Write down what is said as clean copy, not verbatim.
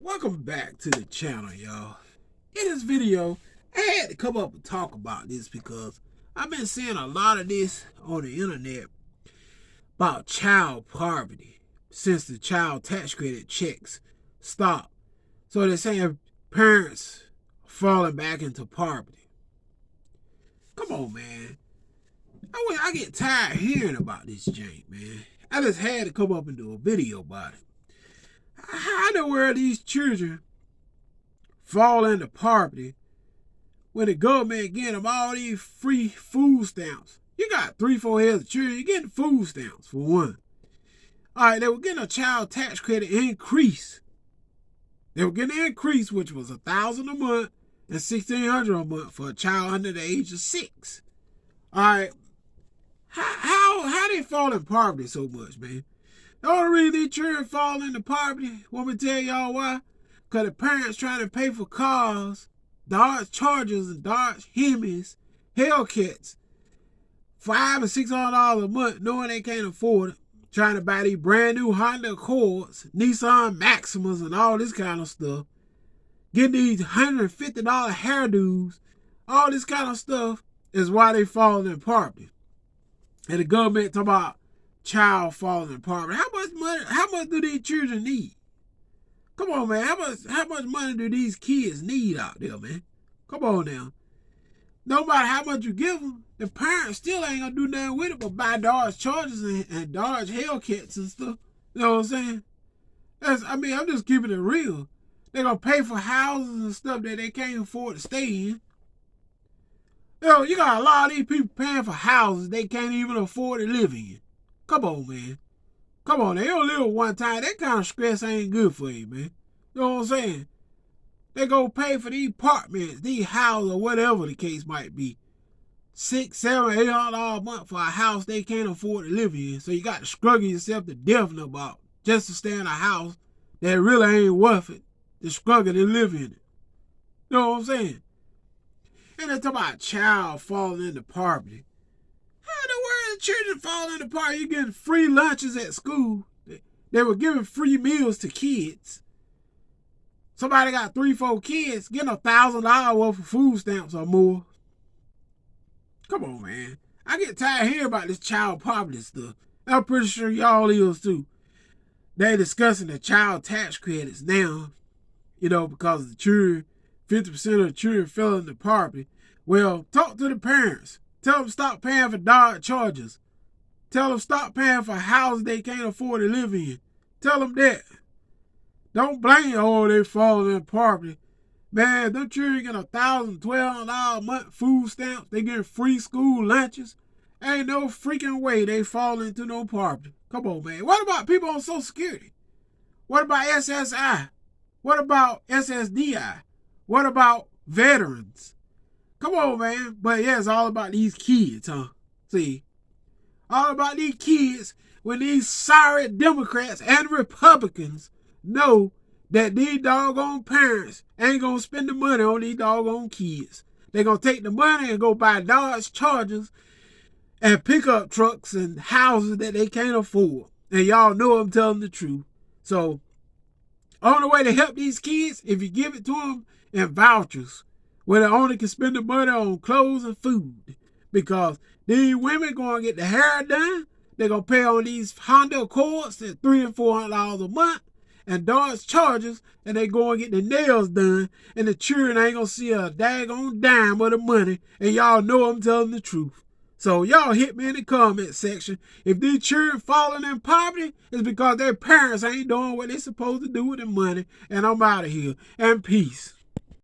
Welcome back to the channel, y'all. In this video, I had to come up and talk about this because I've been seeing a lot of this on the internet about child poverty since the child tax credit checks stopped. So they're saying parents are falling back into poverty. Come on, man. I get tired hearing about this jank, man. I just had to come up and do a video about it. How in the world these children fall into poverty when the government getting them all these free food stamps? You got 3-4 heads of children, you're getting food stamps for one. All right, they were getting a child tax credit increase. They were getting an increase, which was $1,000 a month and $1,600 a month for a child under the age of 6. All right, how they fall in poverty so much, man? The only reason these children fall into poverty, want me to tell y'all why? Because the parents trying to pay for cars, Dodge Chargers and Dodge Hemis, Hellcats, $500 and $600 a month, knowing they can't afford it. Trying to buy these brand new Honda Accords, Nissan Maximas, and all this kind of stuff. Getting these $150 hairdos, all this kind of stuff is why they fall in poverty. And the government talk about child falling in poverty. How much do these children need? Come on, man. How much money do these kids need out there, man? Come on now. No matter how much you give them, the parents still ain't gonna do nothing with it but buy Dodge Chargers and Dodge Hellcats and stuff. You know what I'm saying? I'm just keeping it real. They're gonna pay for houses and stuff that they can't afford to stay in. You got a lot of these people paying for houses they can't even afford to live in. Come on, man. Come on, they don't live one time. That kind of stress ain't good for you, man. You know what I'm saying? They go pay for these apartments, these houses, or whatever the case might be. $600, $700, $800 a month for a house they can't afford to live in. So you got to struggle yourself to death about just to stay in a house that really ain't worth it to struggle to live in it. You know what I'm saying? And they talk about child falling into poverty. How in the world the children fall into poverty? You're getting free lunches at school. They were giving free meals to kids. Somebody got 3-4 kids getting $1,000 worth of food stamps or more. Come on, man. I get tired of hearing about this child poverty stuff. I'm pretty sure y'all is too. They discussing the child tax credits now, because the children, 50% of the children fell into poverty. Well, talk to the parents. Tell them stop paying for Dodge Chargers. Tell them stop paying for houses they can't afford to live in. Tell them that. Don't blame they falling in poverty. Man, them children get $1,000, $1,200 a month food stamps. They get free school lunches. Ain't no freaking way they fall into no poverty. Come on, man. What about people on Social Security? What about SSI? What about SSDI? What about veterans? Come on, man. But yeah, it's all about these kids, huh? See, all about these kids when these sorry Democrats and Republicans know that these doggone parents ain't gonna spend the money on these doggone kids. They gonna take the money and go buy Dodge Chargers and pickup trucks and houses that they can't afford. And y'all know I'm telling the truth. So, only way to help these kids, if you give it to them in vouchers, where they only can spend the money on clothes and food. Because these women going to get the hair done. They're going to pay on these Honda Accords at $300 and $400 a month. And Dodge Chargers. And they go and get the nails done. And the children ain't going to see a daggone dime of the money. And y'all know I'm telling the truth. So y'all hit me in the comment section. If these children falling in poverty, it's because their parents ain't doing what they supposed to do with their money. And I'm out of here. And peace.